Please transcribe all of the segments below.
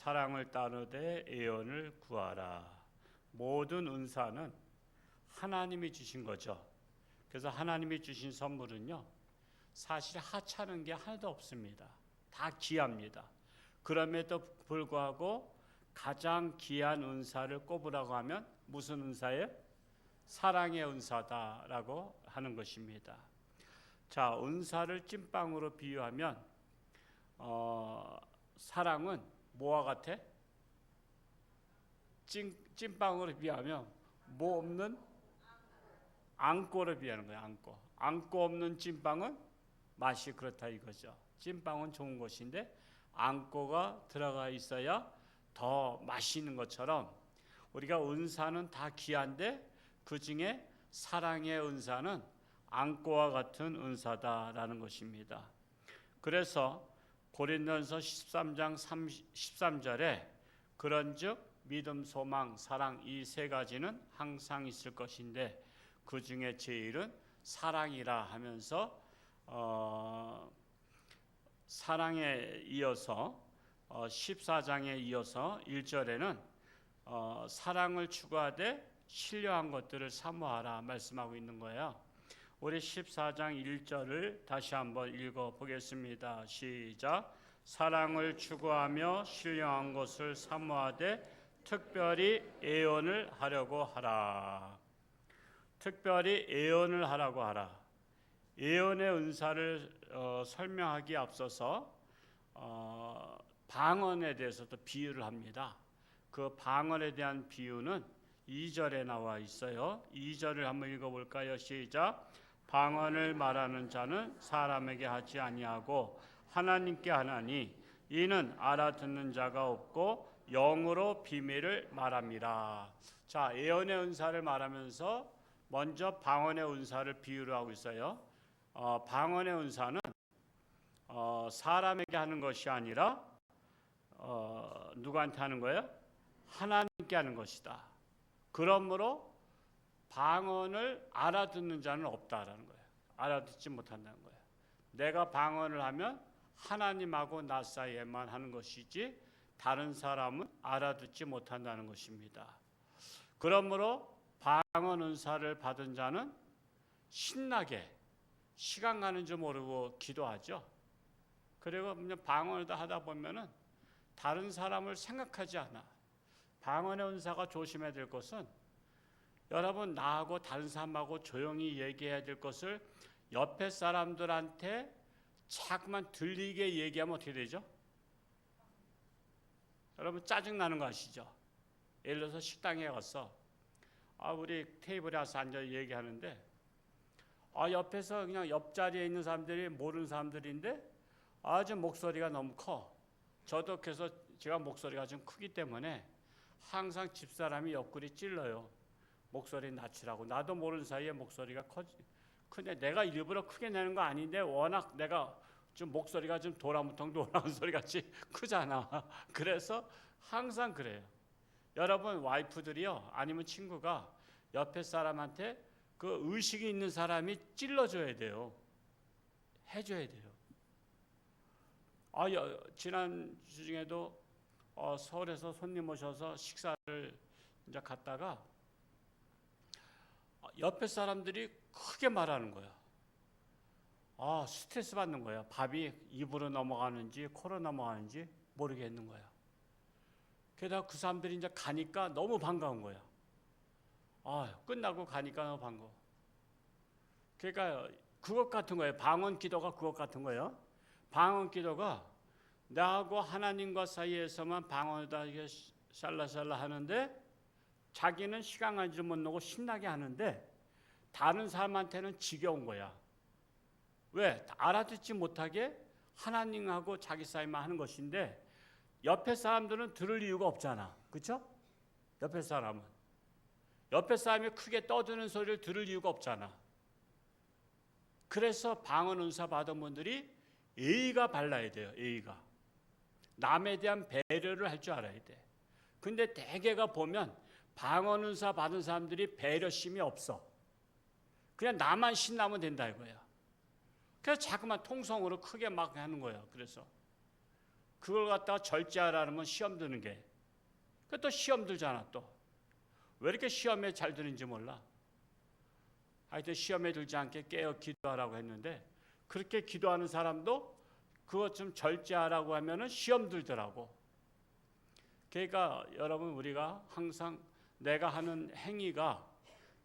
사랑을 따르되 애원을 구하라. 모든 은사는 하나님이 주신 거죠. 그래서 하나님이 주신 선물은요, 사실 하찮은 게 하나도 없습니다. 다 귀합니다. 그럼에도 불구하고 가장 귀한 은사를 꼽으라고 하면 무슨 은사예요? 사랑의 은사다라고 하는 것입니다. 자, 은사를 찐빵으로 비유하면 사랑은 뭐와 같아? 찐빵으로 비유하면 뭐 없는 앙꼬를 비유하는 거예요. 앙꼬 없는 찐빵은 맛이 그렇다 이거죠. 찐빵은 좋은 것인데 앙꼬가 들어가 있어야 더 맛있는 것처럼 우리가 은사는 다 귀한데 그 중에 사랑의 은사는 앙꼬와 같은 은사다라는 것입니다. 그래서 고린도전서 13장 13절에 그런즉 믿음, 소망, 사랑 이 세 가지는 항상 있을 것인데 그 중에 제일은 사랑이라 하면서 사랑에 이어서 14장에 이어서 1절에는 사랑을 추구하되 신령한 것들을 사모하라 말씀하고 있는 거예요. 우리 14장 1절을 다시 한번 읽어보겠습니다. 시작. 사랑을 추구하며 신령한 것을 사모하되 특별히 애원을 하려고 하라. 특별히 애원을 하라고 하라. 애원의 은사를 설명하기에 앞서서 방언에 대해서도 비유를 합니다. 그 방언에 대한 비유는 2절에 나와 있어요. 2절을 한번 읽어볼까요? 시작. 방언을 말하는 자는 사람에게 하지 아니하고 하나님께 하나니 이는 알아듣는 자가 없고 영으로 비밀을 말함이라. 자, 예언의 은사를 말하면서 먼저 방언의 은사를 비유를 하고 있어요. 방언의 은사는 사람에게 하는 것이 아니라 누구한테 하는 거예요? 하나님께 하는 것이다. 그러므로 방언을 알아듣는 자는 없다라는 거예요. 알아듣지 못한다는 거예요. 내가 방언을 하면 하나님하고 나 사이에만 하는 것이지 다른 사람은 알아듣지 못한다는 것입니다. 그러므로 방언 은사를 받은 자는 신나게 시간 가는 줄 모르고 기도하죠. 그리고 방언을 하다 보면은 다른 사람을 생각하지 않아. 방언의 은사가 조심해야 될 것은 여러분 나하고 다른 사람하고 조용히 얘기해야 될 것을 옆에 사람들한테 자꾸만 들리게 얘기하면 어떻게 되죠? 여러분 짜증나는 거 아시죠? 예를 들어서 식당에 가서 우리 테이블에 와서 앉아 얘기하는데 옆에서 그냥 옆자리에 있는 사람들이 모르는 사람들인데 아주 목소리가 너무 커. 저도 그래서 제가 목소리가 좀 크기 때문에 항상 집사람이 옆구리 찔러요. 목소리 낮추라고. 나도 모르는 사이에 목소리가 근데 내가 일부러 크게 내는 거 아닌데 워낙 내가 좀 목소리가 좀 도라무통 소리 같이 크잖아. 그래서 항상 그래요. 여러분 와이프들이요 아니면 친구가 옆에 사람한테 그 의식이 있는 사람이 찔러줘야 돼요. 해줘야 돼요. 지난 주 중에도 서울에서 손님 오셔서 식사를 이제 갔다가 옆에 사람들이 크게 말하는 거야. 스트레스 받는 거야. 밥이 입으로 넘어가는지 코로 넘어가는지 모르겠는 거야. 게다가 그 사람들이 이제 가니까 너무 반가운 거야. 끝나고 가니까 너무 반가워. 그러니까 그것 같은 거예요. 방언 기도가 그것 같은 거예요. 방언 기도가 나하고 하나님과 사이에서만 방언에다 샬라샬라 하는데 자기는 시간 가는 줄 못 놓고 신나게 하는데 다른 사람한테는 지겨운 거야. 왜? 알아듣지 못하게 하나님하고 자기 사이만 하는 것인데 옆에 사람들은 들을 이유가 없잖아. 그렇죠? 옆에 사람이 크게 떠드는 소리를 들을 이유가 없잖아. 그래서 방언 은사 받은 분들이 예의가 발라야 돼요. 예의가. 남에 대한 배려를 할 줄 알아야 돼. 근데 대개가 보면 방언 은사 받은 사람들이 배려심이 없어. 그냥 나만 신나면 된다 이거야. 그래서 자꾸만 통성으로 크게 막 하는 거예요. 그래서 그걸 갖다가 절제하라는 건 시험 드는 게. 또 시험 들잖아 또. 왜 이렇게 시험에 잘 드는지 몰라. 하여튼 시험에 들지 않게 깨어 기도하라고 했는데 그렇게 기도하는 사람도 그것 좀 절제하라고 하면은 시험 들더라고. 그러니까 여러분 우리가 항상 내가 하는 행위가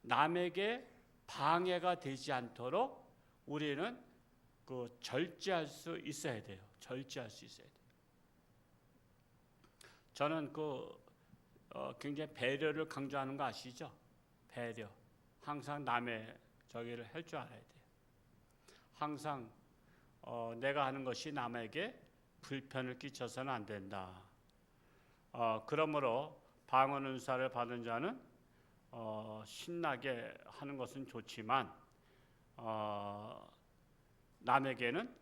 남에게 방해가 되지 않도록 우리는 그 절제할 수 있어야 돼요. 절제할 수 있어야 돼요. 저는 굉장히 배려를 강조하는 거 아시죠? 배려. 항상 남의 저기를 할 줄 알아야 돼요. 항상 내가 하는 것이 남에게 불편을 끼쳐서는 안 된다. 그러므로 방언 은사를 받은 자는 신나게 하는 것은 좋지만 남에게는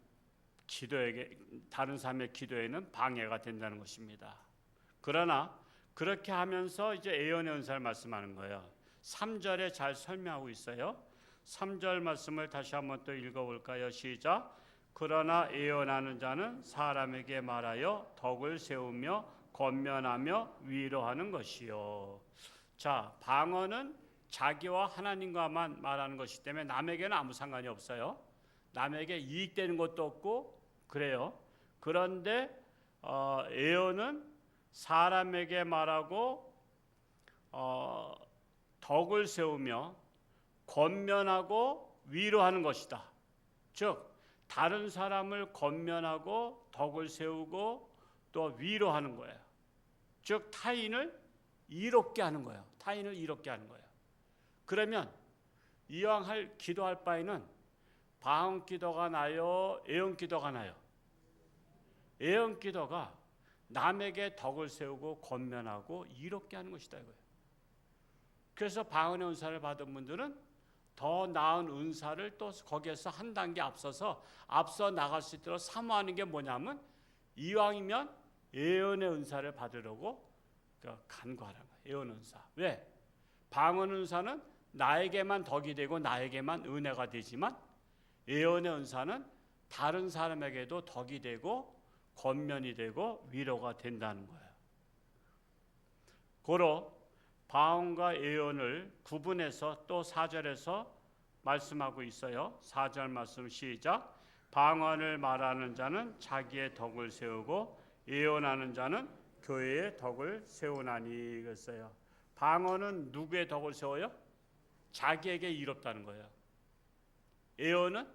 기도에게 다른 사람의 기도에는 방해가 된다는 것입니다. 그러나 그렇게 하면서 이제 예언의 은사를 말씀하는 거예요. 3절에 잘 설명하고 있어요. 3절 말씀을 다시 한번 또 읽어볼까요? 시작. 그러나 예언하는 자는 사람에게 말하여 덕을 세우며 권면하며 위로하는 것이요. 자, 방언은 자기와 하나님과만 말하는 것이기 때문에 남에게는 아무 상관이 없어요. 남에게 이익되는 것도 없고 그래요. 그런데 예언은 사람에게 말하고 덕을 세우며 권면하고 위로하는 것이다. 즉 다른 사람을 권면하고 덕을 세우고 또 위로하는 거예요. 즉 타인을 이롭게 하는 거예요. 타인을 이롭게 하는 거예요. 그러면 이왕 기도할 바에는 방언 기도가 나요? 예언 기도가 나요? 예언 기도가 남에게 덕을 세우고 권면하고 이롭게 하는 것이다 이거예요. 그래서 방언의 은사를 받은 분들은 더 나은 은사를 또 거기에서 한 단계 앞서 나갈 수 있도록 사모하는 게 뭐냐면 이왕이면 예언의 은사를 받으려고 간구하라는 거예요. 예언 은사. 왜? 방언 은사는 나에게만 덕이 되고 나에게만 은혜가 되지만 예언의 은사는 다른 사람에게도 덕이 되고 권면이 되고 위로가 된다는 거예요. 고로 방언과 예언을 구분해서 또 4절에서 말씀하고 있어요. 4절 말씀 시작. 방언을 말하는 자는 자기의 덕을 세우고 예언하는 자는 교회의 덕을 세우나니 그랬어요. 방언은 누구의 덕을 세워요? 자기에게 이롭다는 거예요. 예언은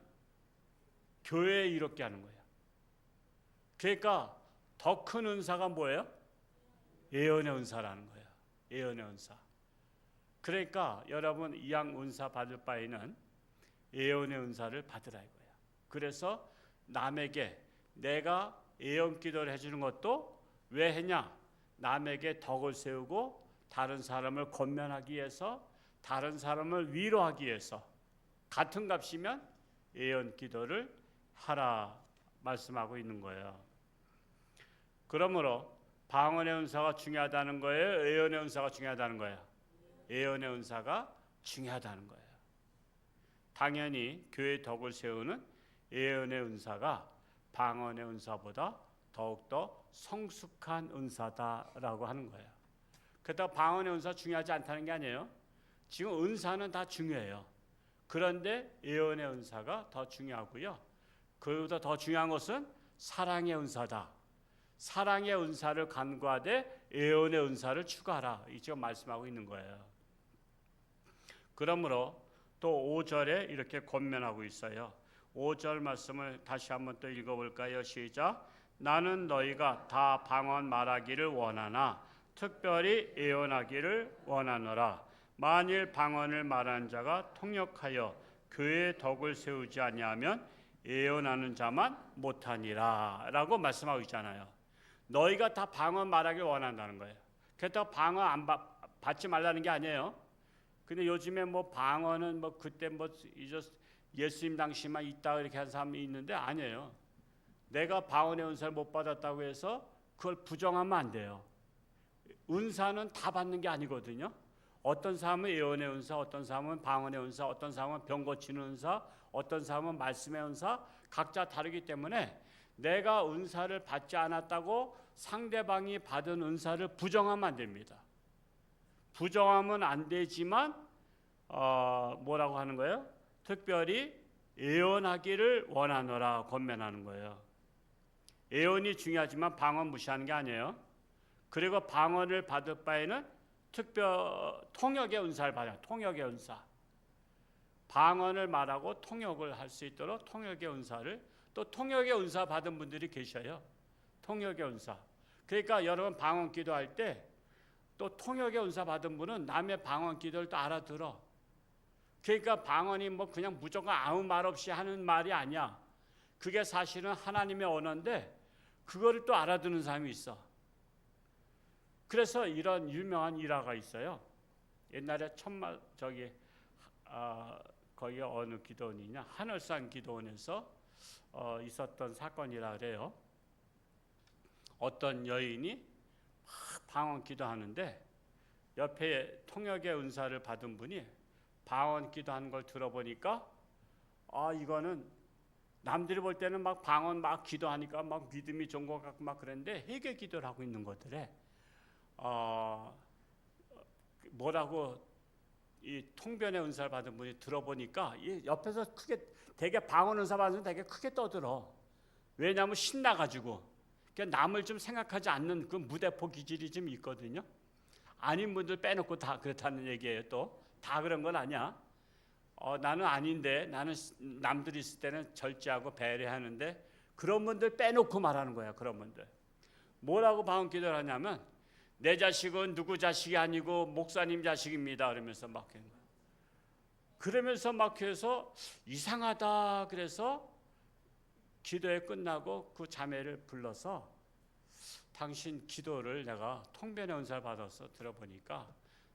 교회에 이롭게 하는 거예요. 그러니까 더 큰 은사가 뭐예요? 예언의 은사라는 거예요. 예언의 은사. 그러니까 여러분 이왕 은사 받을 바에는 예언의 은사를 받으라 이거예요. 그래서 남에게 내가 예언 기도를 해주는 것도 왜 했냐? 남에게 덕을 세우고 다른 사람을 권면하기 위해서 다른 사람을 위로하기 위해서 같은 값이면 예언 기도를 하라 말씀하고 있는 거예요. 그러므로 방언의 은사가 중요하다는 거예요? 예언의 은사가 중요하다는 거예요? 예언의 은사가 중요하다는 거예요. 당연히 교회의 덕을 세우는 예언의 은사가 방언의 은사보다 더욱더 성숙한 은사다라고 하는 거예요. 그렇다고 방언의 은사 중요하지 않다는 게 아니에요. 지금 은사는 다 중요해요. 그런데 예언의 은사가 더 중요하고요. 그보다 더 중요한 것은 사랑의 은사다. 사랑의 은사를 간구하되 예언의 은사를 추가하라. 지금 말씀하고 있는 거예요. 그러므로 또 5절에 이렇게 권면하고 있어요. 5절 말씀을 다시 한번 또 읽어볼까요? 시작. 나는 너희가 다 방언 말하기를 원하나 특별히 예언하기를 원하노라. 만일 방언을 말하는 자가 통역하여 교회의 덕을 세우지 아니하면 예언하는 자만 못하니라 라고 말씀하고 있잖아요. 너희가 다 방언 말하기를 원한다는 거예요. 그렇다고 방언 안 받지 말라는 게 아니에요. 근데 요즘에 뭐 방언은 뭐 그때 뭐 예수님 당시만 있다 이렇게 한 사람이 있는데 아니에요. 내가 방언의 은사를 못 받았다고 해서 그걸 부정하면 안 돼요. 은사는 다 받는 게 아니거든요. 어떤 사람은 예언의 은사, 어떤 사람은 방언의 은사, 어떤 사람은 병 고치는 은사, 어떤 사람은 말씀의 은사, 각자 다르기 때문에 내가 은사를 받지 않았다고 상대방이 받은 은사를 부정하면 안 됩니다. 부정하면 안 되지만 뭐라고 하는 거예요? 특별히 예언하기를 원하노라 권면하는 거예요. 예언이 중요하지만 방언 무시하는 게 아니에요. 그리고 방언을 받을 바에는 통역의 은사를 받아요. 통역의 은사. 방언을 말하고 통역을 할 수 있도록 통역의 은사를, 또 통역의 은사 받은 분들이 계셔요. 통역의 은사. 그러니까 여러분 방언 기도할 때 또 통역의 은사 받은 분은 남의 방언 기도를 또 알아들어. 그러니까 방언이 뭐 그냥 무조건 아무 말 없이 하는 말이 아니야. 그게 사실은 하나님의 언어인데 그거를 또 알아듣는 사람이 있어. 그래서 이런 유명한 일화가 있어요. 옛날에 거기 어느 기도원이냐, 하늘산 기도원에서 있었던 사건이라 그래요. 어떤 여인이 막 방언 기도하는데 옆에 통역의 은사를 받은 분이 방언 기도하는 걸 들어보니까 이거는 남들이 볼 때는 막 방언 막 기도하니까 막 믿음이 좋은 것 같고 막 그랬는데 회개 기도를 하고 있는 것들에 뭐라고 이 통변의 은사를 받은 분이 들어보니까 이 옆에서 크게 되게 방언 은사 받으면 되게 크게 떠들어. 왜냐하면 신나가지고. 그러니까 남을 좀 생각하지 않는 그 무대포 기질이 좀 있거든요. 아닌 분들 빼놓고 다 그렇다는 얘기예요. 또 다 그런 건 아니야. 나는 아닌데, 나는 남들이 있을 때는 절제하고 배려하는데 그런 분들 빼놓고 말하는 거야. 그런 분들 뭐라고 방언 기도를 하냐면 내 자식은 누구 자식이 아니고 목사님 자식입니다 그러면서 막 해요. 그러면서 막 해서 이상하다. 그래서 기도회 끝나고 그 자매를 불러서 당신 기도를 내가 통변의 은사를 받아서 들어보니까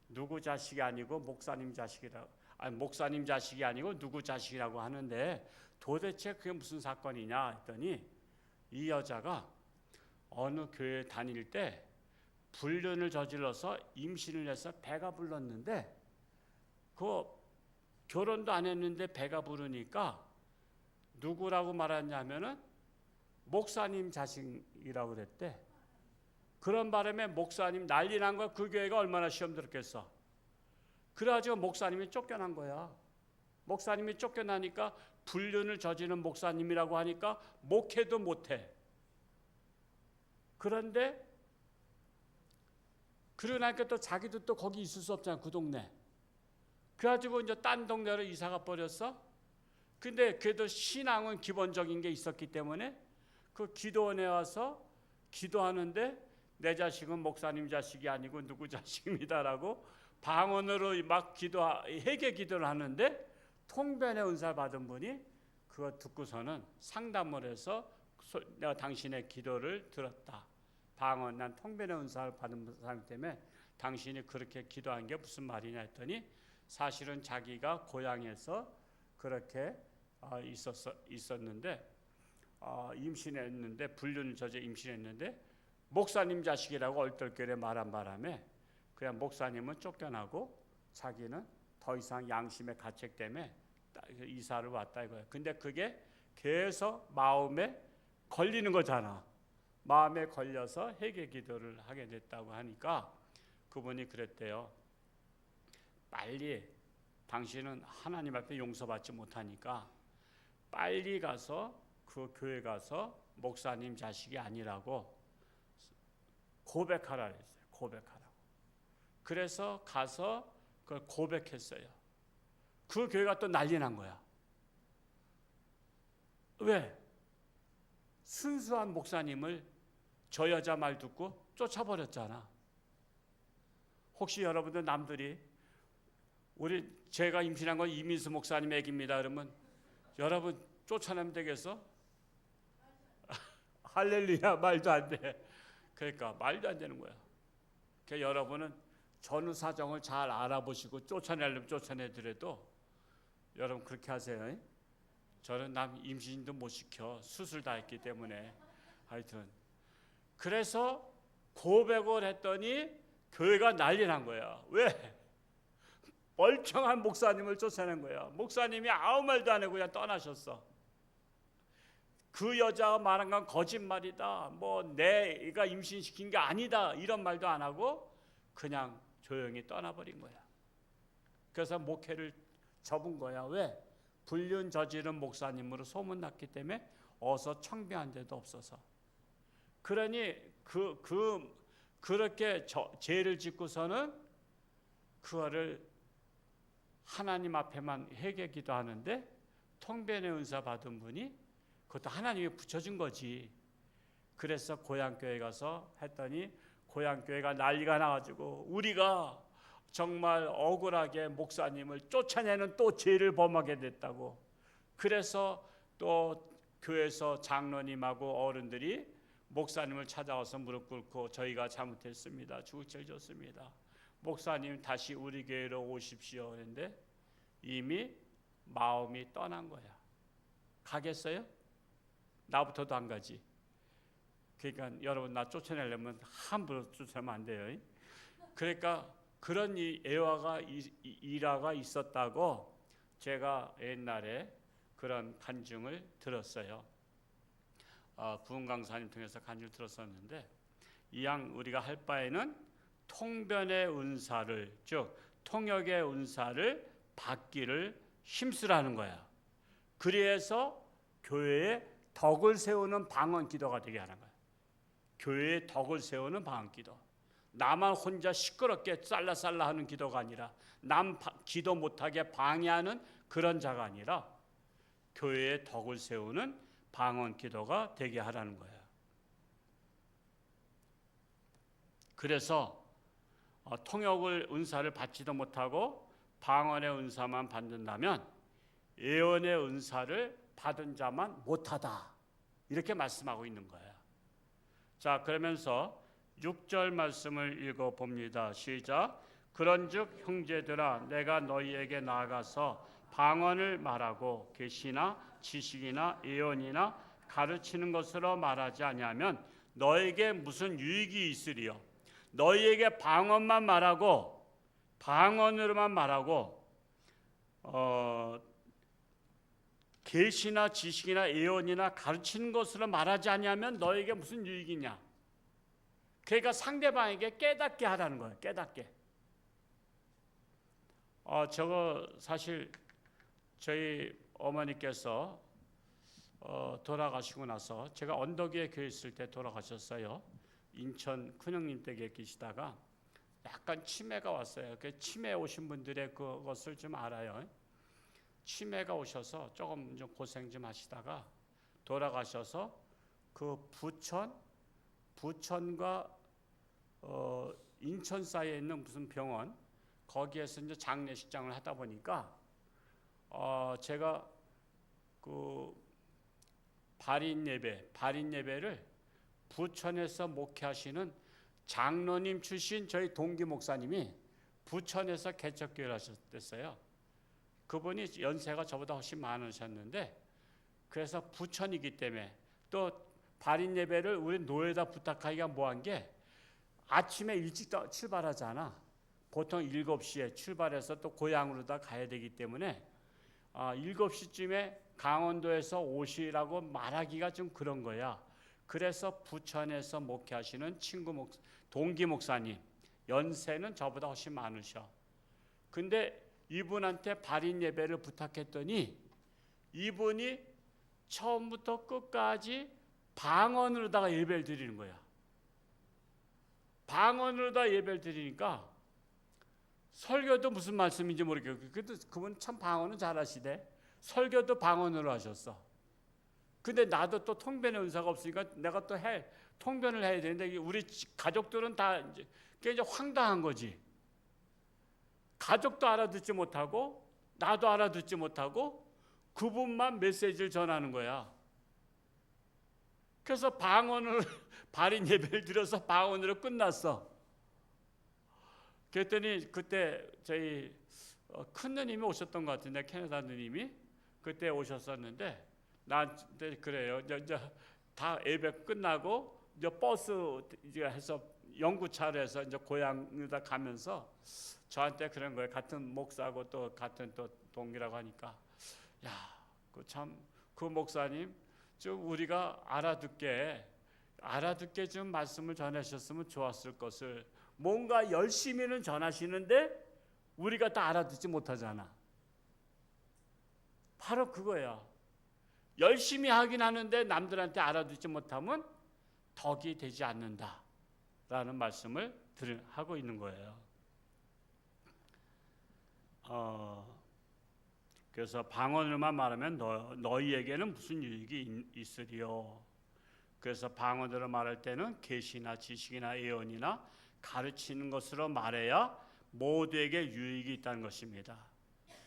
누구 자식이 아니고 목사님 자식이라고, 목사님 자식이 아니고 누구 자식이라고 하는데 도대체 그게 무슨 사건이냐 했더니 이 여자가 어느 교회 다닐 때 불륜을 저질러서 임신을 해서 배가 불렀는데 그 결혼도 안 했는데 배가 부르니까 누구라고 말했냐면은 목사님 자식이라고 그랬대. 그런 바람에 목사님 난리 난 거야. 그 교회가 얼마나 시험 들었겠어. 그래가지고 목사님이 쫓겨난 거야. 목사님이 쫓겨나니까 불륜을 저지른 목사님이라고 하니까 목회도 못해. 그런데 그러고 나니까 또 자기도 또 거기 있을 수 없잖아. 그 동네. 그래가지고 이제 딴 동네로 이사가 버렸어. 근데 그래도 신앙은 기본적인 게 있었기 때문에 그 기도원에 와서 기도하는데 내 자식은 목사님 자식이 아니고 누구 자식입니다라고 방언으로 막 회개 기도를 하는데 통변의 은사 받은 분이 그거 듣고서는 상담을 해서 내가 당신의 기도를 들었다. 방언, 난 통변의 은사를 받은 사람 때문에 당신이 그렇게 기도한 게 무슨 말이냐 했더니 사실은 자기가 고향에서 그렇게 있었는데 임신했는데 불륜을 저져 임신했는데 목사님 자식이라고 얼떨결에 말한 바람에 그냥 목사님은 쫓겨나고 자기는 더 이상 양심의 가책 때문에 이사를 왔다 이거야. 근데 그게 계속 마음에 걸리는 거잖아. 마음에 걸려서 회개 기도를 하게 됐다고 하니까 그분이 그랬대요. 빨리 당신은 하나님 앞에 용서받지 못하니까 빨리 가서 그 교회 가서 목사님 자식이 아니라고 고백하라 그랬어요. 고백하라고. 그래서 가서 그걸 고백했어요. 그 교회가 또 난리 난 거야. 왜? 순수한 목사님을 저 여자 말 듣고 쫓아버렸잖아. 혹시 여러분들 남들이 제가 임신한 건 이민수 목사님 애기입니다 그러면 여러분 쫓아내면 되겠어? 할렐루야. 말도 안 돼. 그러니까 말도 안 되는 거야. 그러니까 여러분은 전후 사정을 잘 알아보시고 쫓아내려면 쫓아내더라도 여러분 그렇게 하세요. 저는 남 임신도 못 시켜. 수술 다 했기 때문에. 하여튼 그래서 고백을 했더니 교회가 난리 난 거야. 왜? 멀쩡한 목사님을 쫓아낸 거야. 목사님이 아무 말도 안 하고 그냥 떠나셨어. 그 여자가 말한 건 거짓말이다. 뭐 내가 임신시킨 게 아니다. 이런 말도 안 하고 그냥 조용히 떠나버린 거야. 그래서 목회를 접은 거야. 왜? 불륜 저지른 목사님으로 소문났기 때문에 어서 청빙한 데도 없어서. 그러니 그렇게 죄를 짓고서는 그거를 하나님 앞에만 회개 기도하는데 통변의 은사 받은 분이 그것도 하나님이 붙여준 거지. 그래서 고향교회 가서 했더니 고향교회가 난리가 나가지고 우리가 정말 억울하게 목사님을 쫓아내는 또 죄를 범하게 됐다고. 그래서 또 교회에서 장로님하고 어른들이 목사님을 찾아와서 무릎 꿇고 저희가 잘못했습니다. 죽을 졌습니다. 목사님 다시 우리 교회로 오십시오. 그런데 이미 마음이 떠난 거야. 가겠어요? 나부터도 안 가지. 그러니까 여러분 나 쫓아내려면 함부로 쫓아내면 안 돼요. 그러니까 그런 일화가 있었다고 제가 옛날에 그런 간증을 들었어요. 부흥 강사님 통해서 간증을 들었었는데 이왕 우리가 할 바에는 통변의 은사를 즉 통역의 은사를 받기를 힘쓰라는 거야. 그래서 교회에 덕을 세우는 방언 기도가 되게 하는 거야. 교회에 덕을 세우는 방언 기도. 나만 혼자 시끄럽게 쌀라쌀라 하는 기도가 아니라 남 기도 못하게 방해하는 그런 자가 아니라 교회에 덕을 세우는 방언 기도가 되게 하라는 거예요. 그래서 통역을 은사를 받지도 못하고 방언의 은사만 받는다면 예언의 은사를 받은 자만 못하다 이렇게 말씀하고 있는 거예요. 자, 그러면서 6절 말씀을 읽어봅니다. 시작. 그런즉 형제들아 내가 너희에게 나아가서 방언을 말하고 계시나 지식이나 예언이나 가르치는 것으로 말하지 아니하면 너에게 무슨 유익이 있으리요. 너희에게 방언만 말하고 방언으로만 말하고 계시나 지식이나 예언이나 가르치는 것으로 말하지 아니하면 너에게 무슨 유익이냐. 그러니까 상대방에게 깨닫게 하라는 거예요. 깨닫게. 저거 사실 저희 어머니께서 돌아가시고 나서 제가 언덕 위에 교회 있을 때 돌아가셨어요. 인천 큰형님 댁에 계시다가 약간 치매가 왔어요. 그 치매 오신 분들의 그것을 좀 알아요. 치매가 오셔서 조금 좀 고생 좀 하시다가 돌아가셔서 그 부천과 인천 사이에 있는 무슨 병원 거기에서 이제 장례식장을 하다 보니까 제가 그 발인 예배를 부천에서 목회하시는 장로님 출신 저희 동기 목사님이 부천에서 개척교회를 하셨댔어요. 그분이 연세가 저보다 훨씬 많으셨는데 그래서 부천이기 때문에 또 발인 예배를 우리 노예다 부탁하기가 뭐한 게 아침에 일찍 출발하잖아. 보통 7시에 출발해서 또 고향으로 다 가야 되기 때문에 7시쯤에 강원도에서 오시라고 말하기가 좀 그런 거야. 그래서 부천에서 목회하시는 동기 목사님 연세는 저보다 훨씬 많으셔. 근데 이분한테 발인 예배를 부탁했더니 이분이 처음부터 끝까지 방언으로다가 예배를 드리는 거야. 방언으로다 예배를 드리니까 설교도 무슨 말씀인지 모르겠고 그래도 그분 참 방언은 잘하시대. 설교도 방언으로 하셨어. 근데 나도 또 통변의 은사가 없으니까 내가 또 통변을 해야 되는데 우리 가족들은 다 이제 황당한 거지. 가족도 알아듣지 못하고 나도 알아듣지 못하고 그분만 메시지를 전하는 거야. 그래서 방언을 발인 예배를 드려서 방언으로 끝났어. 그랬더니 그때 저희 큰 누님이 오셨던 것 같은데 캐나다 누님이 그때 오셨었는데 나한테 그래요. 이제 다 예배 끝나고 이제 버스 이제 해서 영구차로 해서 이제 고향에다 가면서 저한테 그런 거예요. 같은 목사고 또 같은 또 동기라고 하니까 야, 그 참 그 목사님 좀 우리가 알아듣게 좀 말씀을 전하셨으면 좋았을 것을 뭔가 열심히는 전하시는데 우리가 다 알아듣지 못하잖아. 바로 그거야. 열심히 하긴 하는데 남들한테 알아듣지 못하면 덕이 되지 않는다라는 말씀을 하고 있는 거예요. 그래서 방언으로만 말하면 너희에게는 무슨 유익이 있으리요. 그래서 방언으로 말할 때는 계시나 지식이나 예언이나 가르치는 것으로 말해야 모두에게 유익이 있다는 것입니다.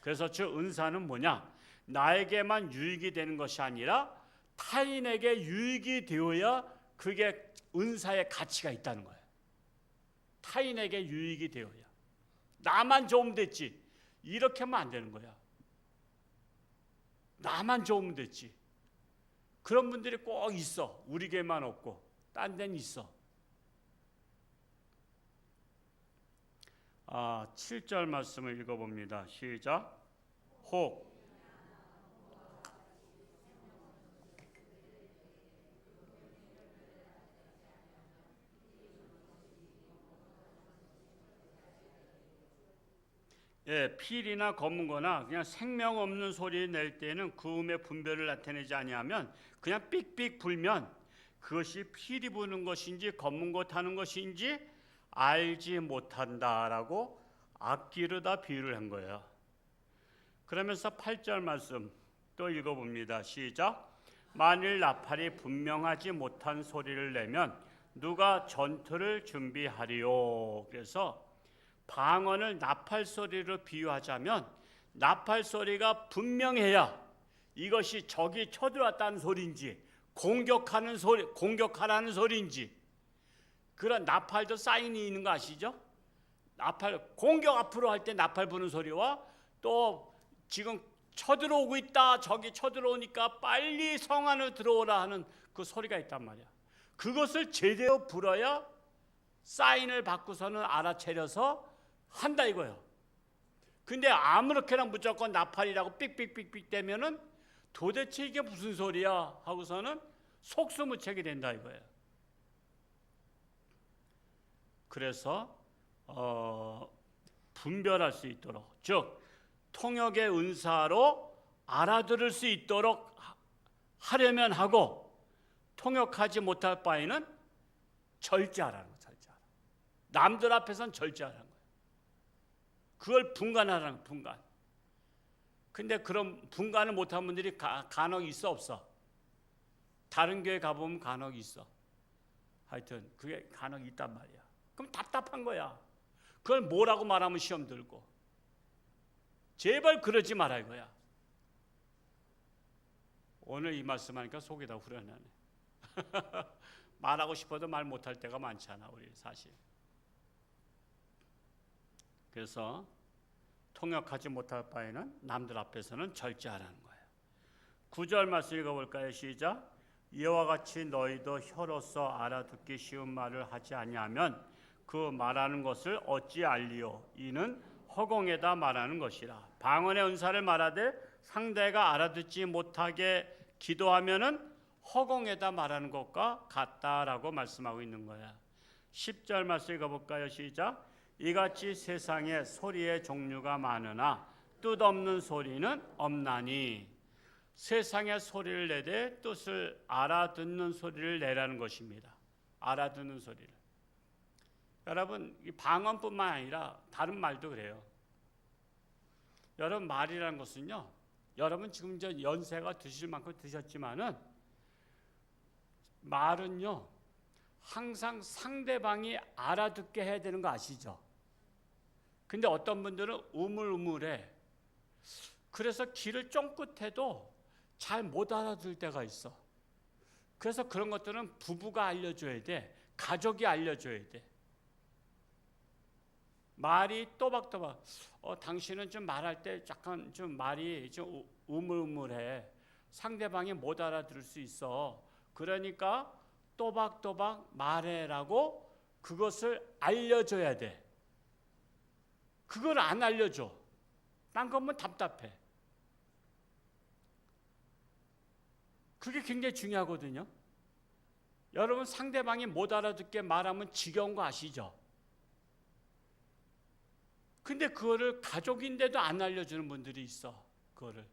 그래서 저 은사는 뭐냐? 나에게만 유익이 되는 것이 아니라 타인에게 유익이 되어야 그게 은사의 가치가 있다는 거예요. 타인에게 유익이 되어야. 나만 좋으면 됐지. 이렇게 하면 안 되는 거야. 나만 좋으면 됐지. 그런 분들이 꼭 있어. 우리 교회만 없고 딴 데는 있어. 7절 말씀을 읽어봅니다. 시작. 혹 필이나 검은 거나 그냥 생명 없는 소리 낼 때는 그 음의 분별을 나타내지 아니하면 그냥 삑삑 불면 그것이 필이 부는 것인지 검은 것 하는 것인지 알지 못한다라고 악기로 다 비유를 한 거예요. 그러면서 8절 말씀 또 읽어봅니다. 시작. 만일 나팔이 분명하지 못한 소리를 내면 누가 전투를 준비하리요. 그래서 방언을 나팔 소리로 비유하자면 나팔 소리가 분명해야 이것이 적이 쳐들어왔다는 소리인지 공격하라는 소리인지. 그런 나팔도 사인이 있는 거 아시죠? 나팔 공격 앞으로 할 때 나팔 부는 소리와 또 지금 쳐들어오고 있다, 적이 쳐들어오니까 빨리 성 안으로 들어오라 하는 그 소리가 있단 말이야. 그것을 제대로 불어야 사인을 받고서는 알아차려서 한다 이거예요. 근데 아무렇게나 무조건 나팔이라고 삑삑삑삑 되면은 도대체 이게 무슨 소리야 하고서는 속수무책이 된다 이거예요. 그래서 분별할 수 있도록, 즉 통역의 은사로 알아들을 수 있도록 하려면 하고 통역하지 못할 바에는 절제하라는 거예요. 절제하라. 남들 앞에서는 절제하라는 거예요. 그걸 분간하라는 거예요. 분간. 근데 그런 분간을 못한 분들이 간혹 있어 없어? 다른 교회 가보면 간혹 있어. 하여튼 그게 간혹 있단 말이야. 그럼 답답한 거야. 그걸 뭐라고 말하면 시험 들고. 제발 그러지 마라 이거야. 오늘 이 말씀하니까 속이 다 후련하네. 말하고 싶어도 말 못할 때가 많잖아 우리 사실. 그래서 통역하지 못할 바에는 남들 앞에서는 절제하라는 거예요. 9절 말씀 읽어볼까요? 시작. 이와 같이 너희도 혀로서 알아듣기 쉬운 말을 하지 아니하면 그 말하는 것을 어찌 알리요? 이는 허공에다 말하는 것이라. 방언의 은사를 말하되 상대가 알아듣지 못하게 기도하면은 허공에다 말하는 것과 같다라고 말씀하고 있는 거야. 10절 말씀 읽어볼까요? 시작. 이같이 세상에 소리의 종류가 많으나 뜻없는 소리는 없나니. 세상에 소리를 내되 뜻을 알아듣는 소리를 내라는 것입니다. 알아듣는 소리를. 여러분 이 방언뿐만 아니라 다른 말도 그래요. 여러분 말이라는 것은요. 여러분 지금 이제 연세가 드실 만큼 드셨지만은 말은요. 항상 상대방이 알아듣게 해야 되는 거 아시죠? 근데 어떤 분들은 우물우물해. 그래서 길을 쫑긋해도 잘 못 알아들 때가 있어. 그래서 그런 것들은 부부가 알려줘야 돼. 가족이 알려줘야 돼. 말이 또박또박. 당신은 좀 말할 때 약간 좀 말이 좀 우물우물해. 상대방이 못 알아들을 수 있어. 그러니까 또박또박 말해라고 그것을 알려줘야 돼. 그걸 안 알려줘. 딴 거면 답답해. 그게 굉장히 중요하거든요. 여러분 상대방이 못 알아듣게 말하면 지겨운 거 아시죠? 근데 그거를 가족인데도 안 알려주는 분들이 있어. 그거를.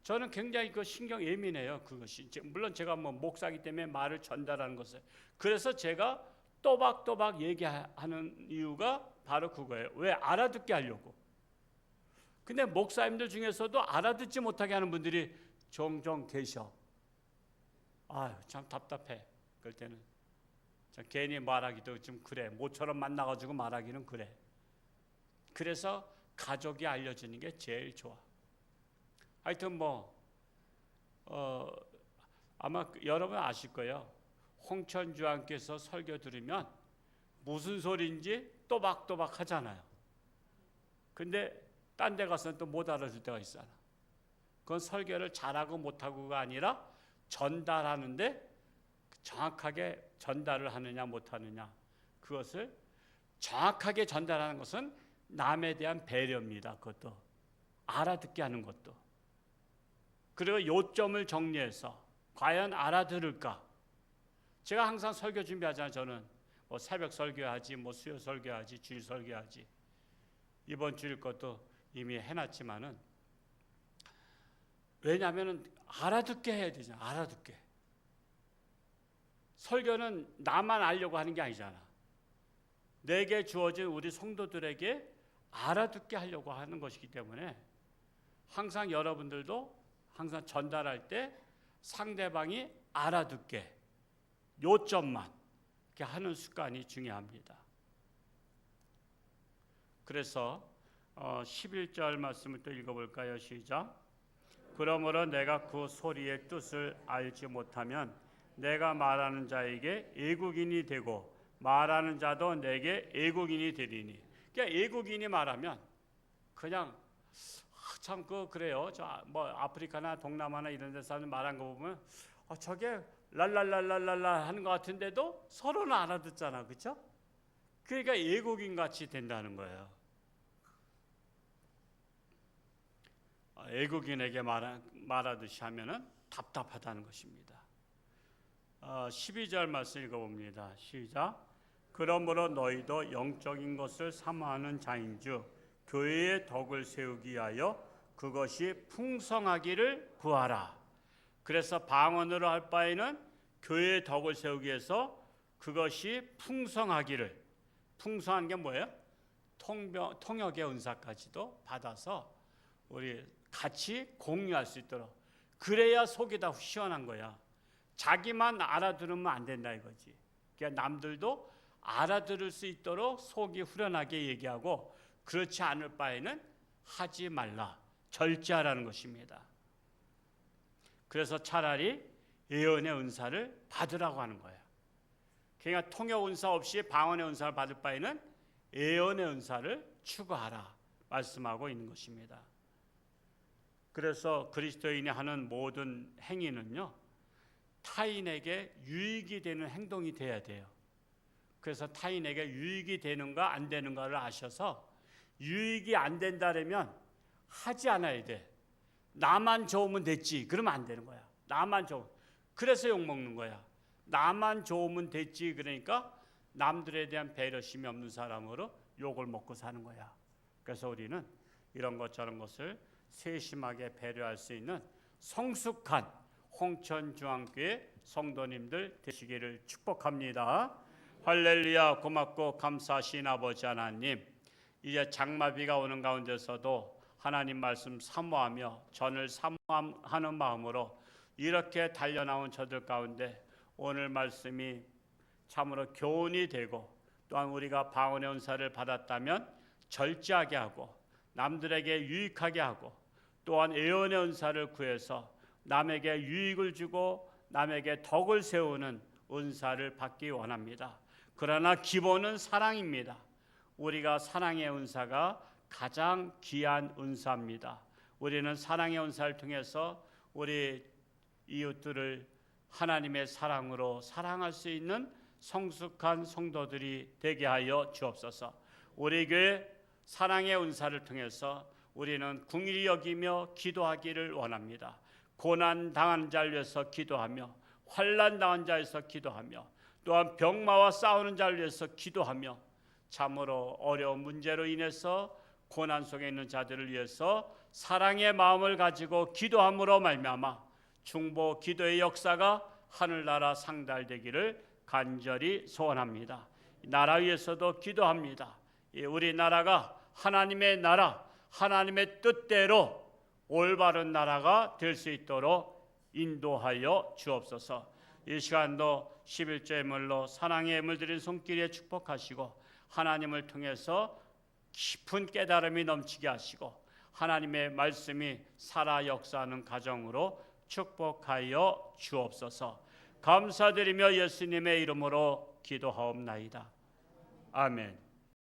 저는 굉장히 그 신경 예민해요. 그것이. 물론 제가 뭐 목사기 때문에 말을 전달하는 것을. 그래서 제가 또박또박 얘기하는 이유가 바로 그거예요. 왜? 알아듣게 하려고. 근데 목사님들 중에서도 알아듣지 못하게 하는 분들이 종종 계셔. 아유, 참 답답해. 그럴 때는. 괜히 말하기도 좀 그래. 모처럼 만나가지고 말하기는 그래. 그래서 가족이 알려주는 게 제일 좋아. 하여튼 아마 여러분 아실 거예요. 홍천주왕께서 설교 들으면 무슨 소리인지 또박또박 하잖아요. 근데 딴 데 가서는 또 못 알아들 때가 있잖아. 그건 설교를 잘하고 못하고가 아니라 전달하는데 정확하게 전달을 하느냐 못하느냐, 그것을 정확하게 전달하는 것은 남에 대한 배려입니다. 그것도 알아듣게 하는 것도. 그리고 요점을 정리해서 과연 알아들을까. 제가 항상 설교 준비하잖아요. 저는 뭐 새벽 설교하지, 뭐 수요 설교하지, 주일 설교하지. 이번 주일 것도 이미 해놨지만은, 왜냐하면 알아듣게 해야 되잖아. 알아듣게. 설교는 나만 알려고 하는 게 아니잖아. 내게 주어진 우리 성도들에게 알아듣게 하려고 하는 것이기 때문에 항상 여러분들도 항상 전달할 때 상대방이 알아듣게 요점만 이렇게 하는 습관이 중요합니다. 그래서 11절 말씀을 또 읽어볼까요? 시작. 그러므로 내가 그 소리의 뜻을 알지 못하면 내가 말하는 자에게 애국인이 되고 말하는 자도 내게 애국인이 되리니. 그러니까 애국인이 말하면 그냥 참 그래요. 저 뭐 아프리카나 동남아나 이런 데서 말한 거 보면 저게 랄랄랄랄랄라 하는 것 같은데도 서로는 알아듣잖아, 그렇죠? 그러니까 애국인 같이 된다는 거예요. 애국인에게 말하듯이 하면은 답답하다는 것입니다. 12절 말씀 읽어봅니다. 시작. 그러므로 너희도 영적인 것을 사모하는 자인즉 교회의 덕을 세우기 위하여 그것이 풍성하기를 구하라. 그래서 방언으로 할 바에는 교회의 덕을 세우기 위해서 그것이 풍성하기를. 풍성한 게 뭐예요? 통역의 은사까지도 받아서 우리 같이 공유할 수 있도록. 그래야 속이 다 시원한 거야. 자기만 알아들으면 안 된다 이거지. 그러니까 남들도 알아들을 수 있도록 속이 후련하게 얘기하고, 그렇지 않을 바에는 하지 말라, 절제하라는 것입니다. 그래서 차라리 예언의 은사를 받으라고 하는 거예요. 그러니까 통역 은사 없이 방언의 은사를 받을 바에는 예언의 은사를 추구하라 말씀하고 있는 것입니다. 그래서 그리스도인이 하는 모든 행위는요, 타인에게 유익이 되는 행동이 돼야 돼요. 그래서 타인에게 유익이 되는가 안 되는가를 아셔서 유익이 안 된다면 하지 않아야 돼. 나만 좋으면 됐지. 그러면 안 되는 거야. 나만 좋으면. 그래서 욕먹는 거야. 나만 좋으면 됐지. 그러니까 남들에 대한 배려심이 없는 사람으로 욕을 먹고 사는 거야. 그래서 우리는 이런 것 저런 것을 세심하게 배려할 수 있는 성숙한 홍천중앙교회 성도님들 되시기를 축복합니다. 할렐루야. 고맙고 감사하신 아버지 하나님, 이제 장마비가 오는 가운데서도 하나님 말씀 사모하며 전을 사모하는 마음으로 이렇게 달려나온 저들 가운데 오늘 말씀이 참으로 교훈이 되고, 또한 우리가 방언의 은사를 받았다면 절제하게 하고 남들에게 유익하게 하고, 또한 예언의 은사를 구해서 남에게 유익을 주고 남에게 덕을 세우는 은사를 받기 원합니다. 그러나 기본은 사랑입니다. 우리가 사랑의 은사가 가장 귀한 은사입니다. 우리는 사랑의 은사를 통해서 우리 이웃들을 하나님의 사랑으로 사랑할 수 있는 성숙한 성도들이 되게 하여 주옵소서. 우리 교회 사랑의 은사를 통해서 우리는 긍휼히 여기며 기도하기를 원합니다. 고난 당한 자를 위해서 기도하며 환난 당한 자를 위해서 기도하며 또한 병마와 싸우는 자를 위해서 기도하며 참으로 어려운 문제로 인해서 고난 속에 있는 자들을 위해서 사랑의 마음을 가지고 기도함으로 말미암아 중보 기도의 역사가 하늘나라 상달되기를 간절히 소원합니다. 나라 위해서도 기도합니다. 우리나라가 하나님의 나라, 하나님의 뜻대로 올바른 나라가 될 수 있도록 인도하여 주옵소서. 이 시간도 11조의 물로 사랑의 예물 드린 손길에 축복하시고 하나님을 통해서 깊은 깨달음이 넘치게 하시고 하나님의 말씀이 살아 역사하는 가정으로 축복하여 주옵소서. 감사드리며 예수님의 이름으로 기도하옵나이다. 아멘.